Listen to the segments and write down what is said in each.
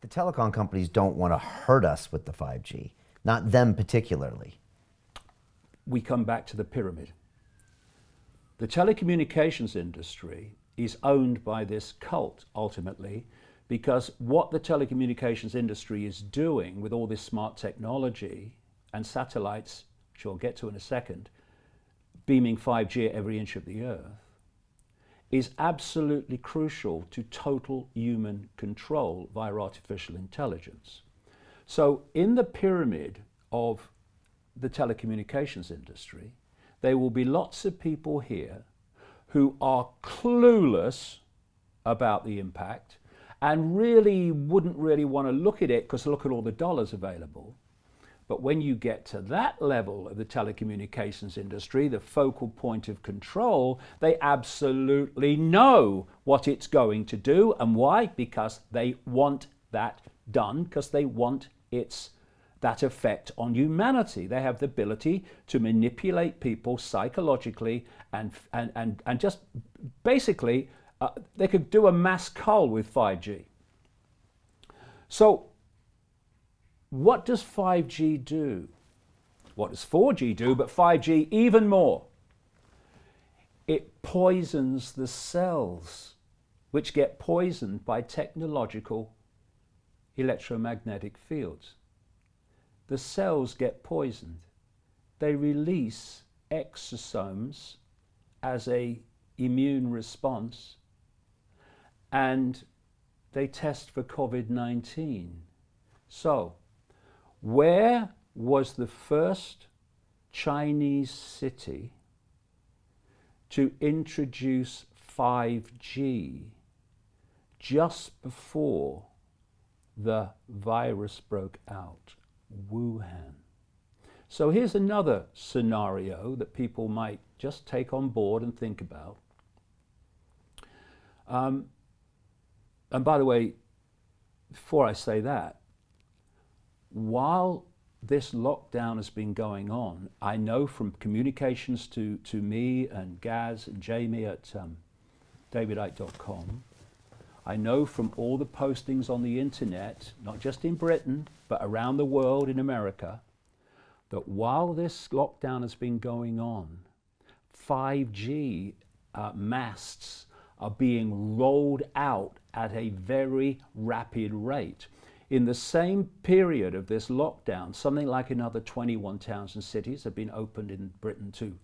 The telecom companies don't want to hurt us with the 5G, not them particularly. We come back to the pyramid. The telecommunications industry is owned by this cult ultimately, because what the telecommunications industry is doing with all this smart technology and satellites, which I'll get to in a second, beaming 5G at every inch of the earth, is absolutely crucial to total human control via artificial intelligence. So in the pyramid of the telecommunications industry, there will be lots of people here who are clueless about the impact and really wouldn't really want to look at it because look at all the dollars available. But when you get to that level of the telecommunications industry, the focal point of control, they absolutely know what it's going to do. And why? Because they want that done, because they want that effect on humanity. They have the ability to manipulate people psychologically and just basically, they could do a mass cull with 5G. So, what does 5G do? What does 4G do, but 5G even more? It poisons the cells, which get poisoned by technological electromagnetic fields. The cells get poisoned. They release exosomes as an immune response, and they test for COVID-19. So, where was the first Chinese city to introduce 5G just before the virus broke out? Wuhan. So here's another scenario that people might just take on board and think about. And by the way, before I say that, while this lockdown has been going on, I know from communications to me and Gaz and Jamie at davidicke.com, I know from all the postings on the internet, not just in Britain, but around the world in America, that while this lockdown has been going on, 5G masts are being rolled out at a very rapid rate. In the same period of this lockdown, something like another 21 towns and cities have been opened in Britain to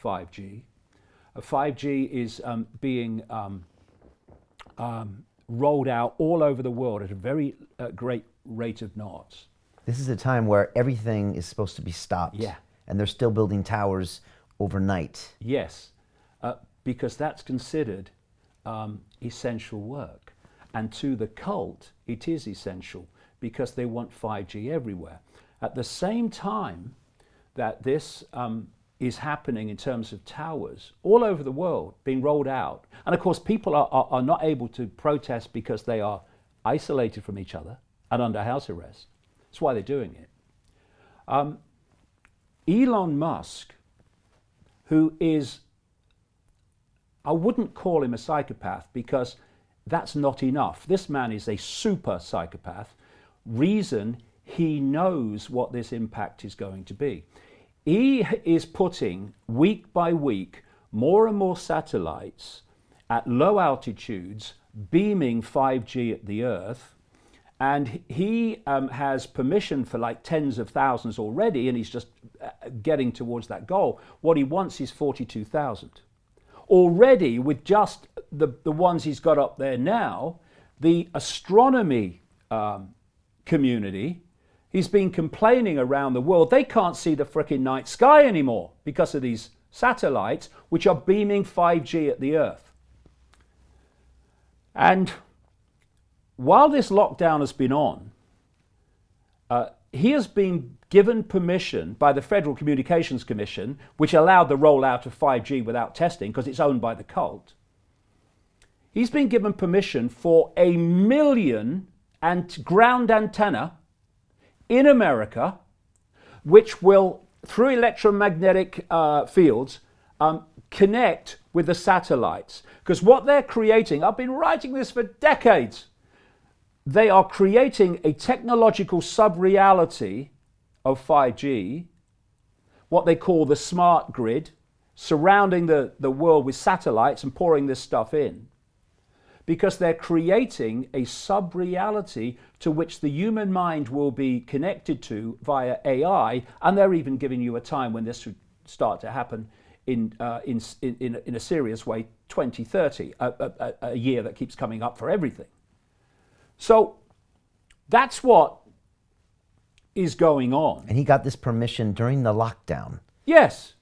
5G. 5G is being rolled out all over the world at a very great rate of knots. This is a time where everything is supposed to be stopped. Yeah. And they're still building towers overnight. Yes, because that's considered essential work. And to the cult, it is essential because they want 5G everywhere. At the same time that this is happening in terms of towers all over the world being rolled out, and of course people are not able to protest because they are isolated from each other and under house arrest. That's why they're doing it. Elon Musk, who is, I wouldn't call him a psychopath because that's not enough. This man is a super psychopath. Reason, he knows what this impact is going to be. He is putting, week by week, more and more satellites at low altitudes, beaming 5G at the Earth, and he has permission for like tens of thousands already, and he's just getting towards that goal. What he wants is 42,000. Already, with just the ones he's got up there now, the astronomy community, he's been complaining around the world, they can't see the frickin' night sky anymore because of these satellites which are beaming 5G at the Earth. And while this lockdown has been on, he has been given permission by the Federal Communications Commission, which allowed the rollout of 5G without testing because it's owned by the cult. He's been given permission for 1 million ground antenna in America, which will, through electromagnetic fields, connect with the satellites. Because what they're creating, I've been writing this for decades, they are creating a technological sub-reality of 5G, what they call the smart grid, surrounding the world with satellites and pouring this stuff in, because they're creating a sub-reality to which the human mind will be connected to via AI, and they're even giving you a time when this should start to happen in a serious way, 2030, a year that keeps coming up for everything. So that's what is going on. And he got this permission during the lockdown. Yes,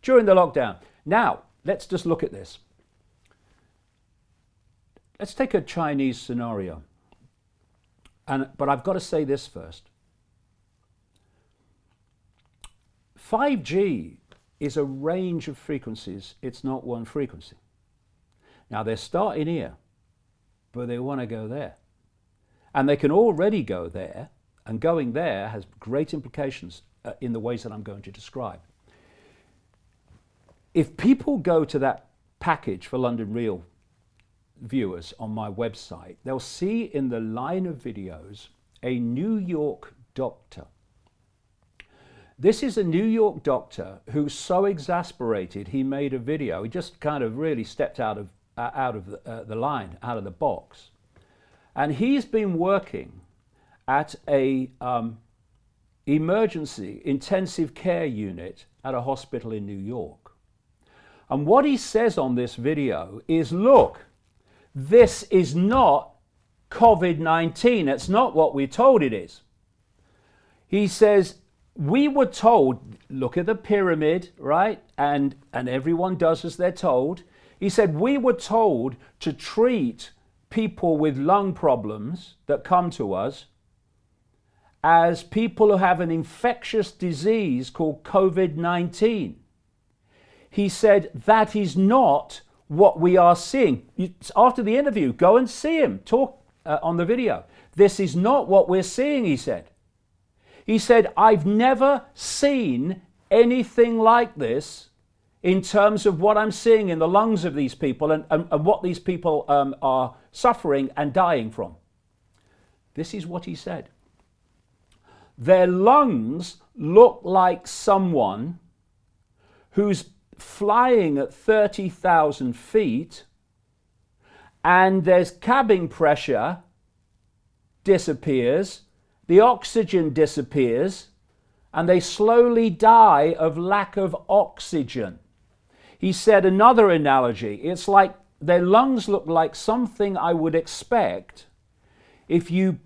during the lockdown. Now, let's just look at this. Let's take a Chinese scenario. But I've got to say this first. 5G is a range of frequencies. It's not one frequency. Now, they're starting here, but they want to go there. And they can already go there, and going there has great implications in the ways that I'm going to describe. If people go to that package for London Real viewers on my website, they'll see in the line of videos a New York doctor. This is a New York doctor who's so exasperated he made a video. He just kind of really stepped out of the line, out of the box. And he's been working at a emergency intensive care unit at a hospital in New York. And what he says on this video is, look, this is not COVID-19. It's not what we're told it is. He says, we were told, look at the pyramid, right? And everyone does as they're told. He said, we were told to treat people with lung problems that come to us as people who have an infectious disease called COVID-19. He said, that is not what we are seeing. After the interview, go and see him talk on the video. This is not what we're seeing, he said. He said, I've never seen anything like this in terms of what I'm seeing in the lungs of these people and what these people are suffering and dying from. This is what he said. Their lungs look like someone who's flying at 30,000 feet and there's cabin pressure disappears, the oxygen disappears, and they slowly die of lack of oxygen. He said another analogy, it's like their lungs look like something I would expect if you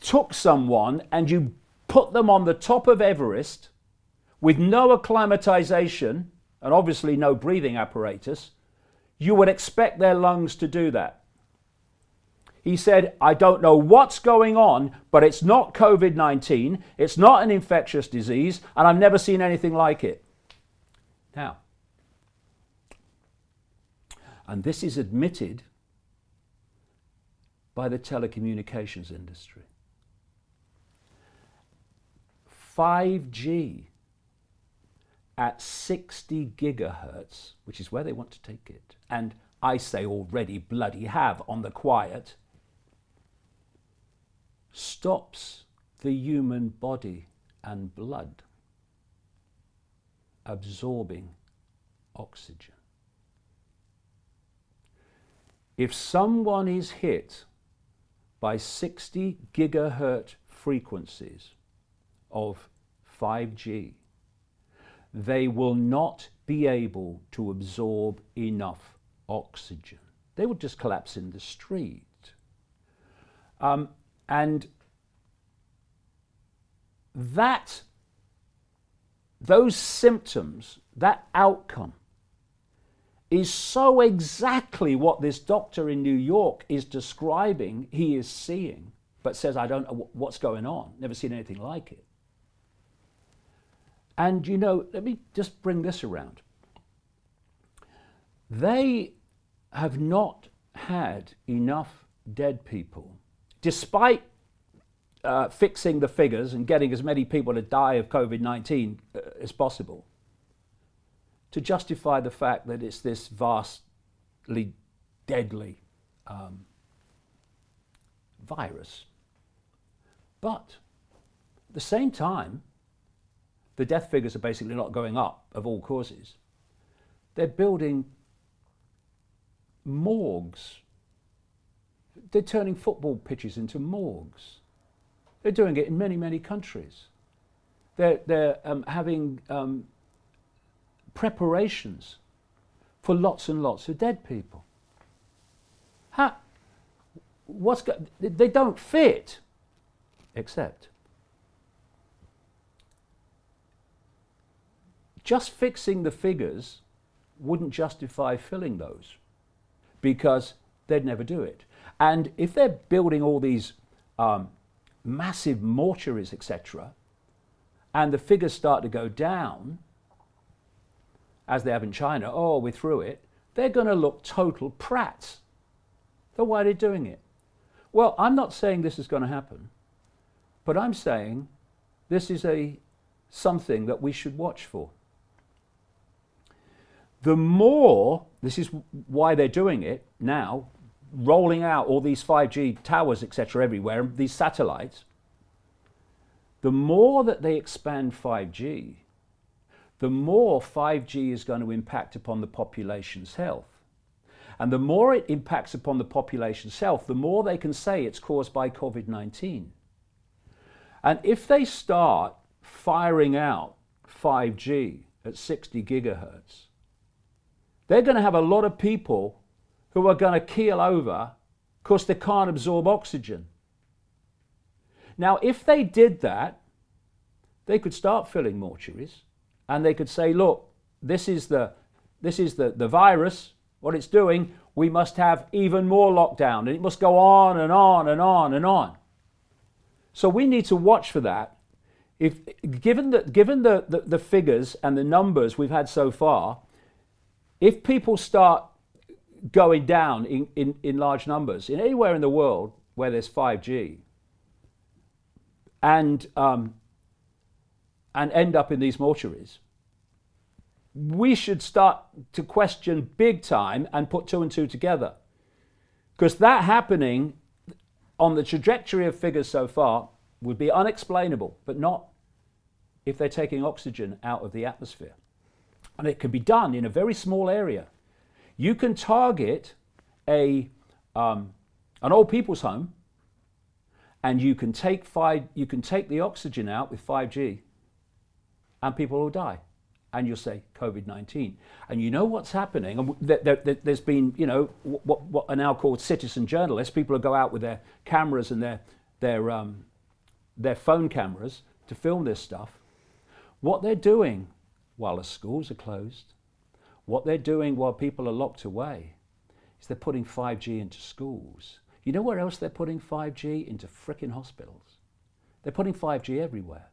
took someone and you put them on the top of Everest with no acclimatization and obviously no breathing apparatus. You would expect their lungs to do that. He said, I don't know what's going on, but it's not COVID-19, it's not an infectious disease, and I've never seen anything like it. Now, and this is admitted by the telecommunications industry. 5G at 60 gigahertz, which is where they want to take it, and I say already bloody have on the quiet, stops the human body and blood absorbing oxygen. If someone is hit by 60 gigahertz frequencies of 5G, they will not be able to absorb enough oxygen. They would just collapse in the street. And those symptoms, that outcome, is so exactly what this doctor in New York is describing he is seeing, but says, I don't know what's going on, never seen anything like it. And you know, let me just bring this around. They have not had enough dead people, despite fixing the figures and getting as many people to die of COVID-19 as possible, to justify the fact that it's this vastly deadly virus. But at the same time, the death figures are basically not going up of all causes. They're building morgues. They're turning football pitches into morgues. They're doing it in many, many countries. They're having preparations for lots and lots of dead people. They don't fit, except just fixing the figures wouldn't justify filling those, because they'd never do it. And if they're building all these massive mortuaries, etc., and the figures start to go down, as they have in China, oh, we're through it, they're going to look total prats. So why are they doing it? Well, I'm not saying this is going to happen, but I'm saying this is something that we should watch for. The more, this is why they're doing it now, rolling out all these 5G towers, etc., everywhere, these satellites, the more that they expand 5G, the more 5G is going to impact upon the population's health. And the more it impacts upon the population's health, the more they can say it's caused by COVID-19. And if they start firing out 5G at 60 gigahertz, they're going to have a lot of people who are going to keel over because they can't absorb oxygen. Now, if they did that, they could start filling mortuaries, and they could say, look, this is the virus, what it's doing, we must have even more lockdown, and it must go on and on and on and on. So we need to watch for that. Given the figures and the numbers we've had so far, if people start going down in large numbers, in anywhere in the world where there's 5G, and end up in these mortuaries, we should start to question big time and put two and two together. Because that happening on the trajectory of figures so far would be unexplainable, but not if they're taking oxygen out of the atmosphere. And it can be done in a very small area. You can target an old people's home, and you can take the oxygen out with 5G, and people will die. And you'll say COVID-19. And you know what's happening? And there's been, what are now called citizen journalists, people who go out with their cameras and their phone cameras to film this stuff. What they're doing while the schools are closed, what they're doing while people are locked away, is they're putting 5G into schools. You know where else they're putting 5G? Into frickin' hospitals. They're putting 5G everywhere.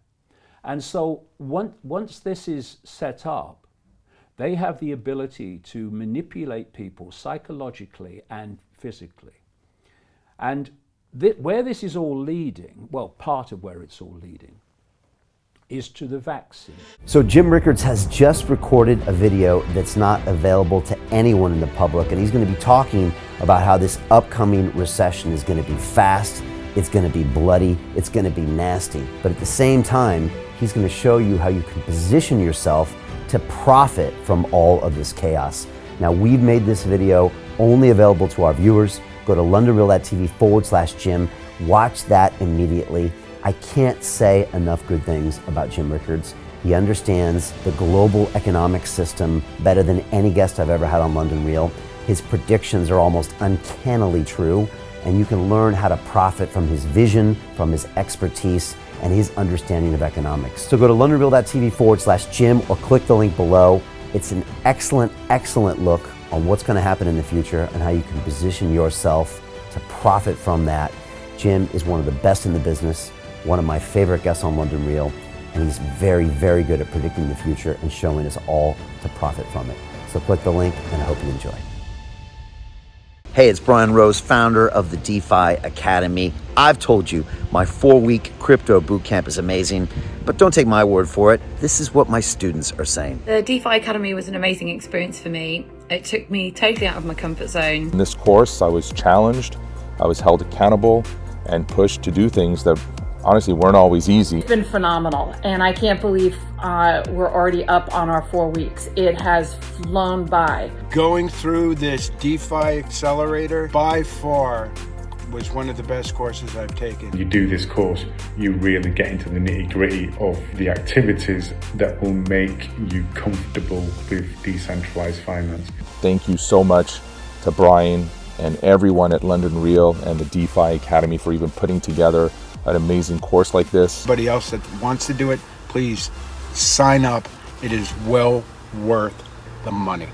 And so once this is set up, they have the ability to manipulate people psychologically and physically. And where this is all leading, well, part of where it's all leading, is to the vaccine. So Jim Rickards has just recorded a video that's not available to anyone in the public, and he's going to be talking about how this upcoming recession is going to be fast, it's going to be bloody, it's going to be nasty. But at the same time, he's going to show you how you can position yourself to profit from all of this chaos. Now, we've made this video only available to our viewers. Go to londonreal.tv/Jim. Watch that immediately. I can't say enough good things about Jim Rickards. He understands the global economic system better than any guest I've ever had on London Real. His predictions are almost uncannily true, and you can learn how to profit from his vision, from his expertise, and his understanding of economics. So go to londonreal.tv/Jim or click the link below. It's an excellent, excellent look on what's going to happen in the future and how you can position yourself to profit from that. Jim is one of the best in the business, one of my favorite guests on London Real, and he's very, very good at predicting the future and showing us all to profit from it. So click the link, and I hope you enjoy. Hey, it's Brian Rose, founder of the DeFi Academy. I've told you my 4-week crypto bootcamp is amazing, but don't take my word for it. This is what my students are saying. The DeFi Academy was an amazing experience for me. It took me totally out of my comfort zone. In this course, I was challenged, I was held accountable, and pushed to do things that honestly weren't always easy. It's been phenomenal, and I can't believe we're already up on our 4 weeks. It has flown by. Going through this DeFi accelerator by far was one of the best courses I've taken. You do this course, you really get into the nitty-gritty of the activities that will make you comfortable with decentralized finance. Thank you so much to Brian and everyone at London Real and the DeFi Academy for even putting together an amazing course like this. Anybody else that wants to do it, please sign up. It is well worth the money.